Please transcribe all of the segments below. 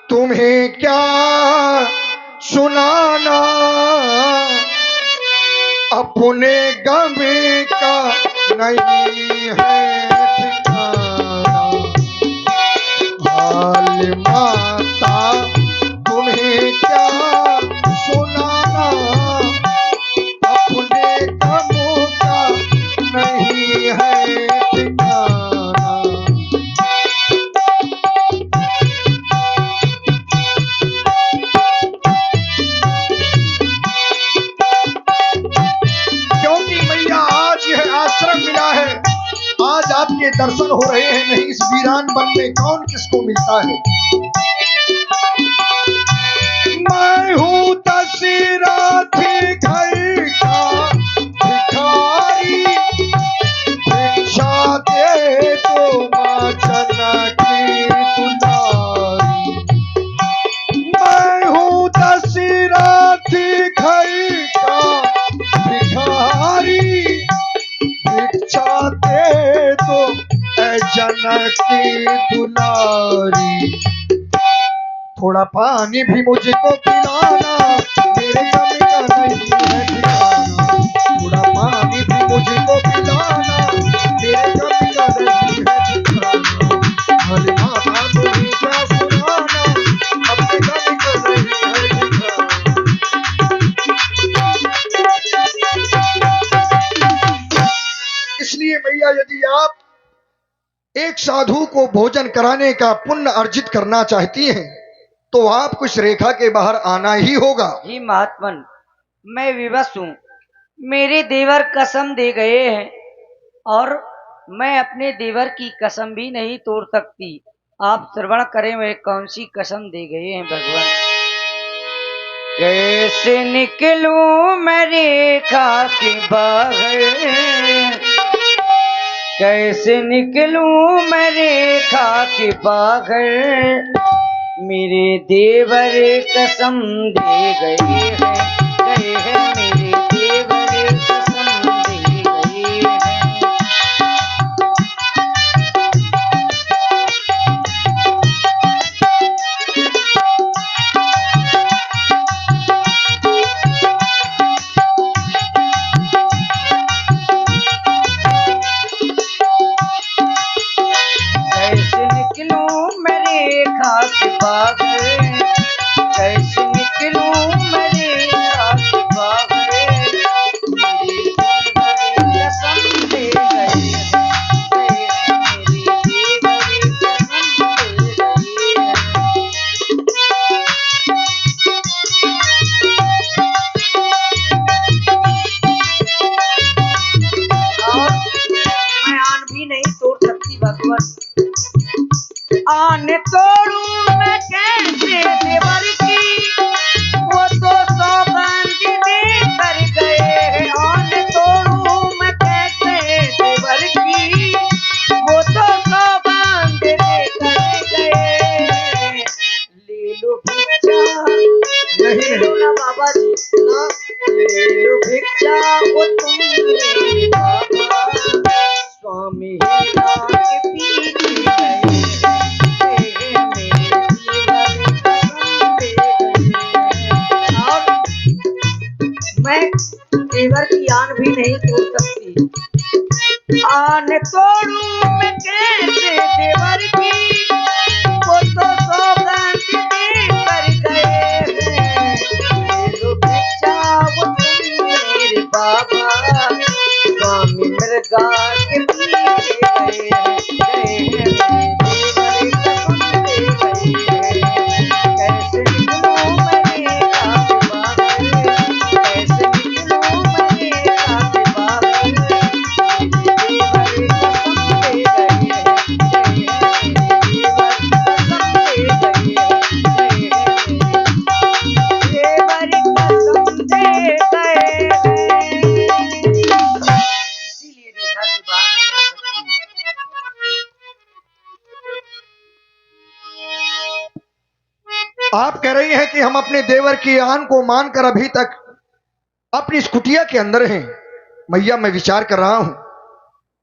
तुम्हें क्या सुनाना, अपने गम का नहीं है ठिकाना। हाल माता तुम्हें क्या सुनाना, अपने गम का नहीं है ठिकाना। क्योंकि मैया आज यह आश्रम मिला है, आज आपके दर्शन हो रहे हैं, नहीं इस वीरान वन में कौन किसको मिलता है। मैं हूँ दशरथ घर का भिखारी, भिक्षा दे तो माँ जनकी दुलारी। मैं हूँ दशरथ घर का भिखारी, भिक्षा दे तो जनकी दुलारी। थोड़ा पानी भी मुझको पिलाना, मेरे गम का नहीं है ठिकाना। थोड़ा पानी भी मुझको पिलाना, मेरे गम का नहीं है ठिकाना। हाल माता तुम्हें क्या सुनाना, अपने गम का नहीं है ठिकाना। इसलिए मैया, यदि आप एक साधु को भोजन कराने का पुण्य अर्जित करना चाहती हैं, तो आपको इस रेखा के बाहर आना ही होगा। जी महात्मन, मैं विवश हूँ। मेरे देवर कसम दे गए हैं और मैं अपने देवर की कसम भी नहीं तोड़ सकती। आप श्रवण करें वे कौन सी कसम दे गए हैं भगवान। कैसे निकलूं मैं रेखा के बाहर, कैसे निकलूं मैं रेखा के बाहर। मेरे देवर कसम दे गए हैं, मेरे देवर कसम दे गए हैं। कैसे निकलूं मैं रेखा के बाहर, कैसे निकलूं मैं रेखा के बाहर। मेरे देवर कसम दे गए हैं, मेरे देवर कसम दे गए हैं। और मैं आन भी नहीं तोड़ सकती भगवान। आन तोड़ू मैं कैसे देवर की, वो तो सौगंध दे कर गए हैं। आन तोड़ू मैं कैसे देवर की, वो तो सौगंध दे कर गए। ले लो भिक्षा, ले लो ना बाबा जी ना, ले लो भिक्षा वो तुम मेरे बाबा। स्वामी हीरा के पीछे गए, मैं देवर की आन भी नहीं तोड़ सकती। आन तोड़ू मैं कैसे देवर की, वो तो सौगंध दे कर गए हैं। ले लो भिक्षा वो तुम मेरे बाबा। स्वामी मृगा के पीछे गए हैं, मेरे देवर कसम दे गए हैं। कैसे निकलूं मैं रेखा के बाहर, कैसे निकलूं मैं रेखा के बाहर। मेरे देवर कसम दे गए हैं, मेरे देवर कसम दे गए हैं, देवर कसम दे गए हैं। इसीलिए रेखा के बाहर नहीं आ सकती। आप कह रही हैं कि हम अपने देवर की आन को मानकर अभी तक अपनी इस कुटिया के अंदर हैं। मैया, मैं विचार कर रहा हूं,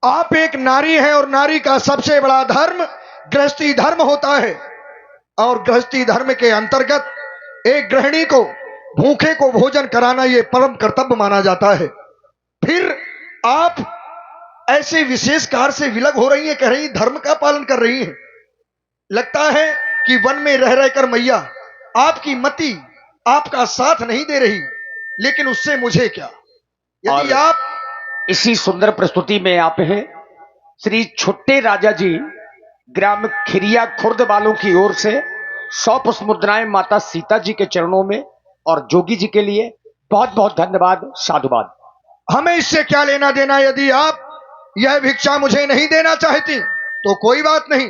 आप एक नारी हैं और नारी का सबसे बड़ा धर्म गृहस्थी धर्म होता है। और गृहस्थी धर्म के अंतर्गत एक गृहिणी को भूखे को भोजन कराना ये परम कर्तव्य माना जाता है। फिर आप ऐसे विशेष कार्य से विलग हो रही हैं, कह रही धर्म का पालन कर रही हैं। लगता है कि वन में रह रहकर मैया आपकी मति आपका साथ नहीं दे रही, लेकिन उससे मुझे क्या। यदि और आप इसी सुंदर प्रस्तुति में आप हैं श्री छोटे राजा जी ग्राम खिरिया खुर्द वालों की ओर से 100 पुष्प मुद्राएं माता सीता जी के चरणों में और जोगी जी के लिए बहुत बहुत धन्यवाद, साधुवाद। हमें इससे क्या लेना देना। यदि आप यह भिक्षा मुझे नहीं देना चाहती तो कोई बात नहीं,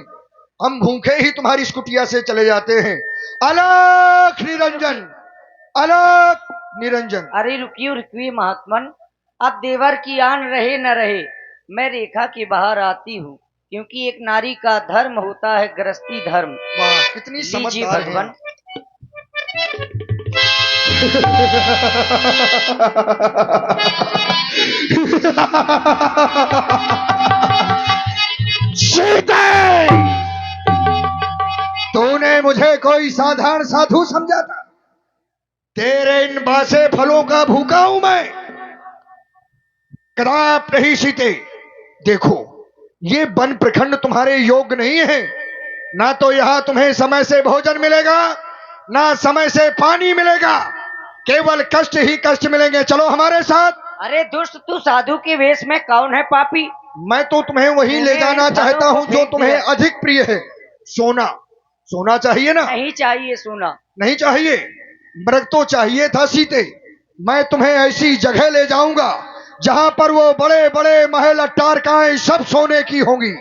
हम भूखे ही तुम्हारी इस कुटिया से चले जाते हैं। अलख निरंजन, अलख निरंजन। अरे रुकिए रुकिए महात्मन, अब देवर की आन रहे न रहे, मैं रेखा के बाहर आती हूँ, क्योंकि एक नारी का धर्म होता है गृहस्थी धर्म। वाह, कितनी लीजिए समझदार है। भगवान। तूने मुझे कोई साधारण साधु समझा था? तेरे इन बासे फलों का भूखा हूं मैं, कदाप नहीं सीते। देखो, ये वन प्रखंड तुम्हारे योग्य नहीं है। ना तो यहां तुम्हें समय से भोजन मिलेगा, ना समय से पानी मिलेगा, केवल कष्ट ही कष्ट मिलेंगे। चलो हमारे साथ। अरे दुष्ट, तू साधु के वेश में कौन है पापी? मैं तो तुम्हें वहीं ले जाना चाहता हूं जो तुम्हें अधिक प्रिय है। सोना, सोना चाहिए ना? नहीं चाहिए सोना। नहीं चाहिए, मृग तो चाहिए था सीते। मैं तुम्हें ऐसी जगह ले जाऊंगा जहां पर वो बड़े बड़े महल अट्टारकाएं सब सोने की होंगी।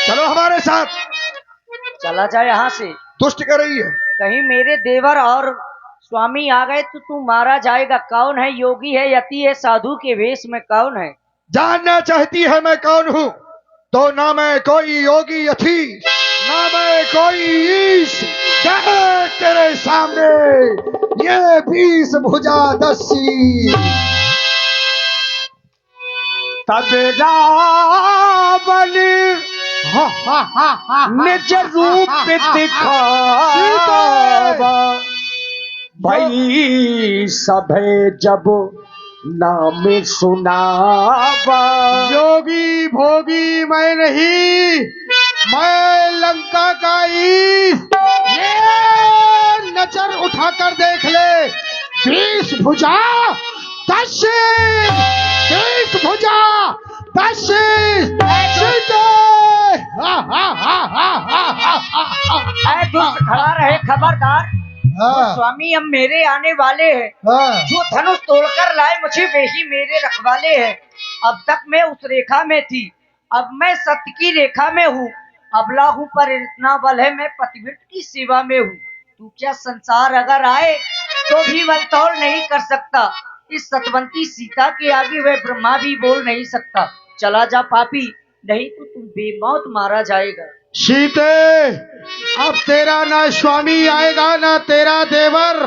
चलो हमारे साथ। चला जा यहाँ से। दुष्ट कर रही है। कहीं मेरे देवर और स्वामी आ गए तो तू मारा जाएगा। कौन है? योगी है, यति है, साधु के वेश में कौन है? जानना चाहती है मैं कौन हूं? तो ना मैं कोई योगी यथी, ना मैं कोई ईश। देख तेरे सामने ये 20 भुजा दस्सी। तब रावण निज रूप दिखावा, भाई सभे जब नाम सुनावा। योगी भोगी मैं नहीं, मैं लंका का ईश। ये नजर उठाकर देख ले, 20 भुजा 10, 20 भुजा 10। ऐ दुष्ट, खड़ा रहे, खबरदार। वो स्वामी अब मेरे आने वाले हैं। जो धनुष तोड़कर लाए मुझे वे ही मेरे रखवाले हैं। अब तक मैं उस रेखा में थी, अब मैं सत्य की रेखा में हूँ। अबला हूँ पर इतना बल है, मैं पतिव्रत की सेवा में हूँ। तू क्या संसार अगर आए तो भी बलतौल नहीं कर सकता। इस सतवंती सीता के आगे वह ब्रह्मा भी बोल नहीं सकता। चला जा पापी, नहीं तो तुम बेमौत मारा जाएगा। सीते, अब तेरा ना स्वामी आएगा ना तेरा देवर।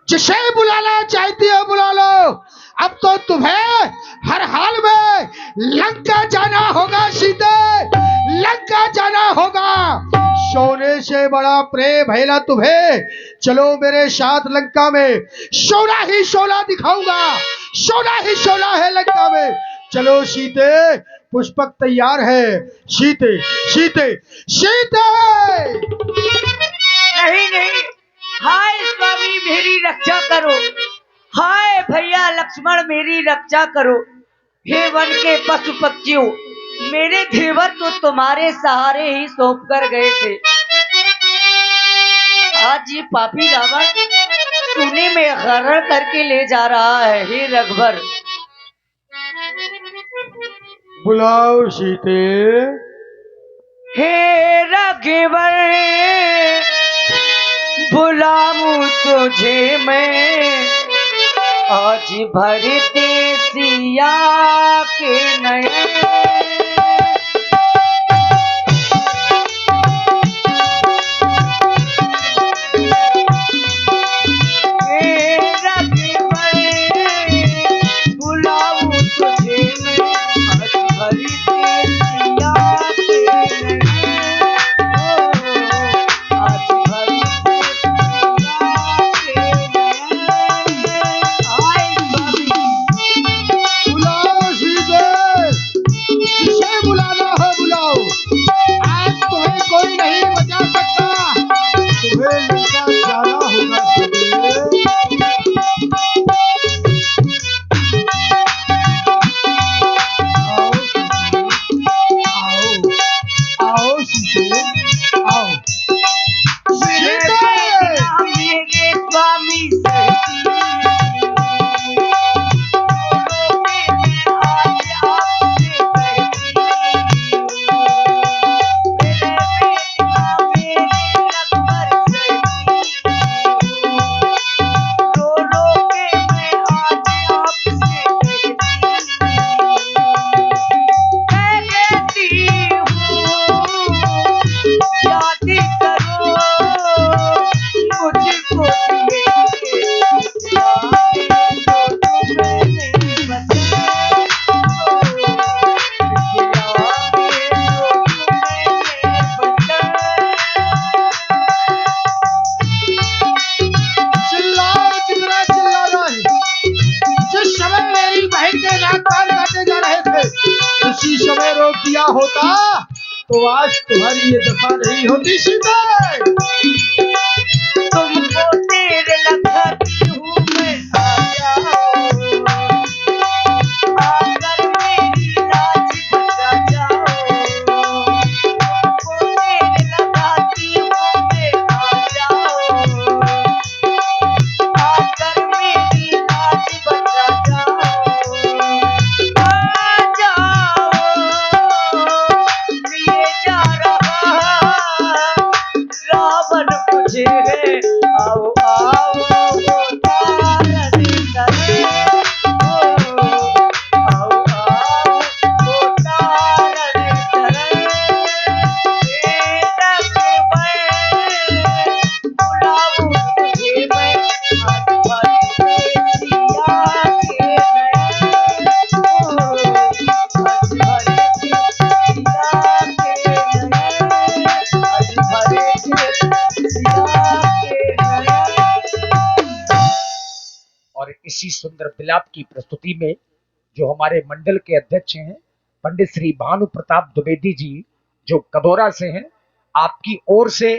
जिसे बुलाना चाहती हो बुला लो। अब तो तुम्हें हर हाल में लंका जाना होगा सीते, लंका जाना होगा। सोने से बड़ा प्रेम है ना तुम्हें? चलो मेरे साथ लंका में। सोना ही सोना दिखाऊंगा, सोना ही सोना है लंका में। चलो सीते, पुष्पक तैयार है। सीते, सीते, सीते। नहीं नहीं, हाय स्वामी मेरी रक्षा करो। हाय भैया लक्ष्मण मेरी रक्षा करो। हे वन के पशु पक्षियों, मेरे देवर तो तुम्हारे सहारे ही सौंप कर गए थे। आज ये पापी रावण सोने में हरण करके ले जा रहा है। हे रघुवर, बुलाओ सीते। हे रघुवर, बुलाऊं तुझे मैं, आज भरते सिया के नयन। हे रघुवर, बुलाऊं तुझे मैं, आज भरते सिया के नयन। आज भरते तुझे है आओ आओ वो तारन करे आओ आओ वो तारन करे तक मैं बुलाऊं तुझे मैं आज भर सिया के और इसी सुंदर विलाप की प्रस्तुति में जो हमारे मंडल के अध्यक्ष हैं पंडित श्री भानु प्रताप द्विवेदी जी जो कदौरा से हैं, आपकी ओर से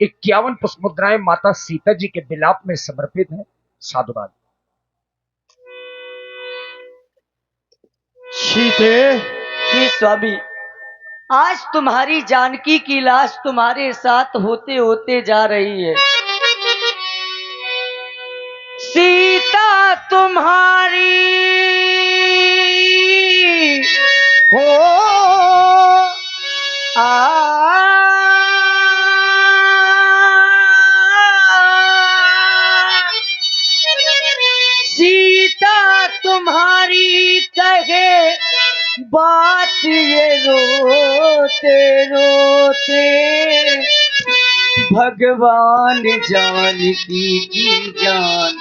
51 पुष्प मुद्राएं माता सीता जी के विलाप में समर्पित हैं। साधुवाद। सीते, हे स्वामी, आज तुम्हारी जानकी की लाश तुम्हारे साथ होते होते जा रही है। सीता तुम्हारी हो सीता तुम्हारी कहे बात ये रोते रोते भगवान जानकी की जान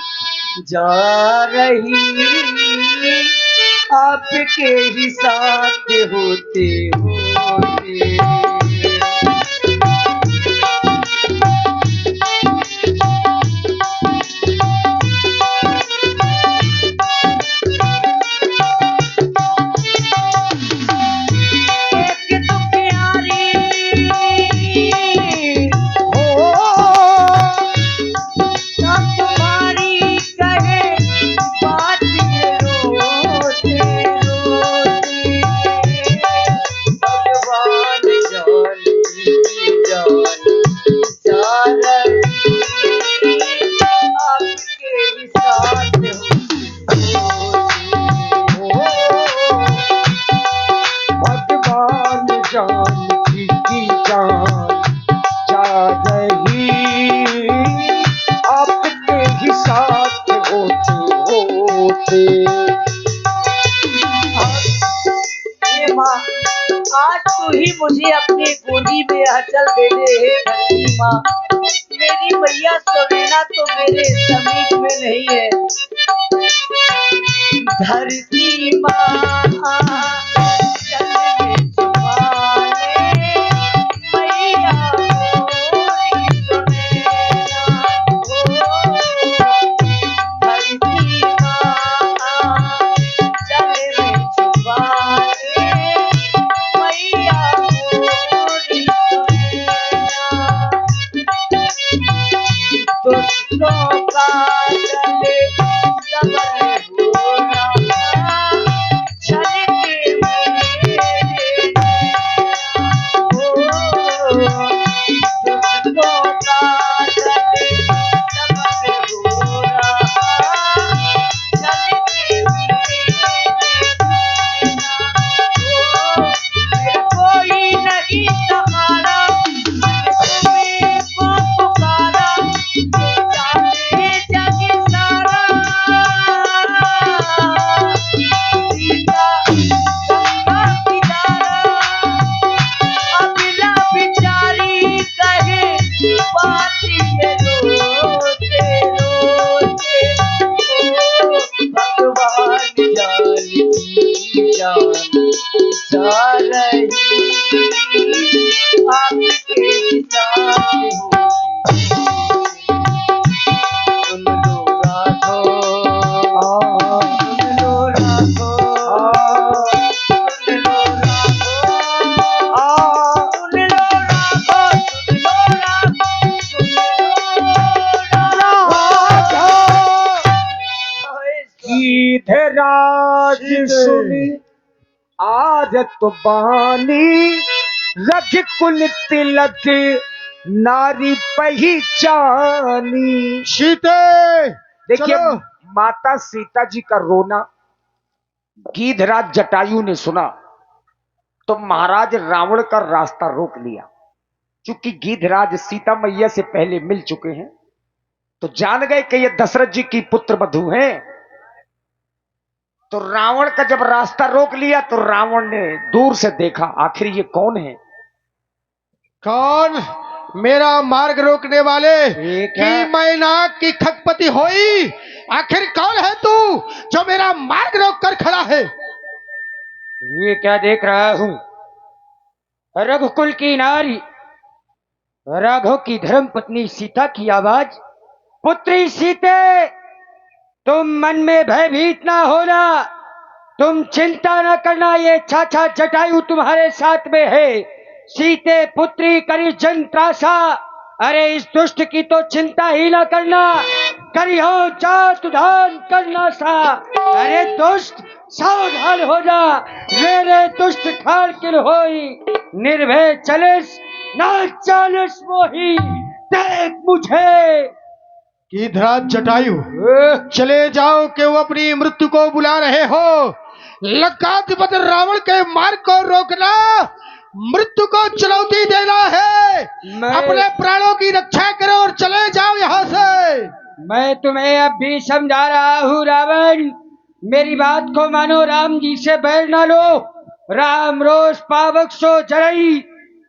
जा रही आपके ही साथ होते होते। आज तू ही मुझे अपनी गोदी में हचल दे दे हे धरती माँ। मेरी मैया सोनेना तो मेरे समीप में नहीं है। धरती माँ चल में छुपा ले, मैया मोरी सोनेना हो। धरती माँ चल में छुपा ले, मैया मोरी सोनेना। दुष्टों का चले सबने भूला, छल के मेरे दुष्टों का चले सबने भूला, छल के मेरे कोई नहीं सहारा, तुम्हें को पुकारा, जाने जग सारा। सीता गंगा किनारा, अबला बिचारी कहे बात ये रोते रोते। ओ भगवान जानकी जान जा रही आपके साथ होती। सुन लो राघो, सुन लो राघो, सुन लो राघो, सुन लो राघो, सुन लो राघो, सुन लो राघो। गीधराज सुनी आदत बानी, रघुकुल तिलक नारी पहचानी। सीते, देखिए चलो। माता सीता जी का रोना गीधराज जटायु ने सुना तो महाराज रावण का रास्ता रोक लिया। चूंकि गीधराज सीता मैया से पहले मिल चुके हैं तो जान गए कि ये दशरथ जी की पुत्र वधू हैं। तो रावण का जब रास्ता रोक लिया तो रावण ने दूर से देखा आखिर ये कौन है। कौन मेरा मार्ग रोकने वाले ठीक है। कि मैनाक की खगपति होई? आखिर कौन है तू जो मेरा मार्ग रोक कर खड़ा है? ये क्या देख रहा हूं? रघुकुल की नारी, राघव की धर्म पत्नी सीता की आवाज। पुत्री सीते, तुम मन में भयभीत ना होना, तुम चिंता न करना, ये चाचा जटायु तुम्हारे साथ में है। सीते पुत्री करी जन त्रासा, अरे इस दुष्ट की तो चिंता ही न करना, करियो जात दान करना सा। अरे दुष्ट सावधान हो जा, मेरे दुष्ट ठार किल होई, निर्भय चलिस ना चालिस मोही, देख मुझे। गीधराज जटायु, चले जाओ कि वो अपनी मृत्यु को बुला रहे हो। लंकाधिपति रावण के मार्ग को रोकना मृत्यु को चुनौती देना है। अपने प्राणों की रक्षा करो और चले जाओ यहाँ से। मैं तुम्हें अब भी समझा रहा हूँ रावण, मेरी बात को मानो, राम जी से बैर ना लो। राम रोष पावक सो जरई,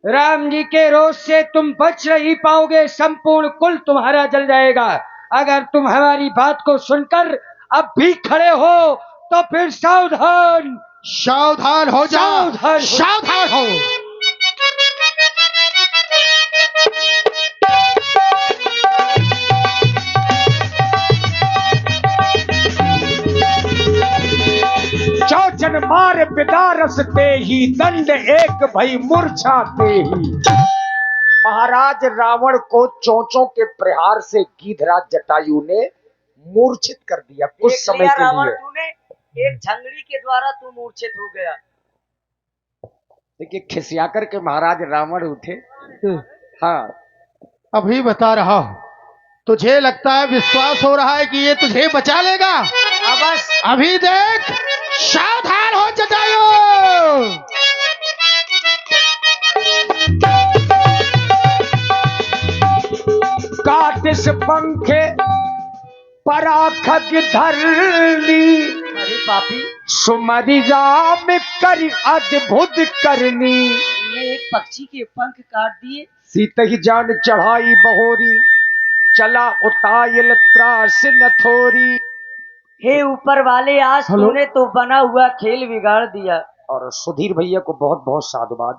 राम जी के रोष से तुम बच नहीं पाओगे, संपूर्ण कुल तुम्हारा जल जाएगा। अगर तुम हमारी बात को सुनकर अब भी खड़े हो तो फिर सावधान। सावधान हो जाओ, सावधान हो। चौचन मार बिदारस ते ही, दंड एक भई मूर्छा ते ही। महाराज रावण को चोंचों के प्रहार से गीधराज जटायु ने मूर्छित कर दिया कुछ समय के रावण, लिए। तूने एक झंगड़ी के द्वारा तू मूर्छित हो गया। देखिए खिसिया करके महाराज रावण उठे। हाँ, अभी बता रहा हूं, तुझे लगता है, विश्वास हो रहा है कि ये तुझे बचा लेगा? बस अभी देख, सावधान हो जटायु। काटिस पंखे पराखग धरनी, अरे पापी, सुमरि राम कर अद्भुत करनी। ये एक पक्षी के पंख काट दिए। सीत ही जान चढ़ाई बहोरी, चला उतायल त्रास न थोरी। हे ऊपर वाले, आज हेलो? तूने तो बना हुआ खेल बिगाड़ दिया। और सुधीर भैया को बहुत बहुत साधुवाद।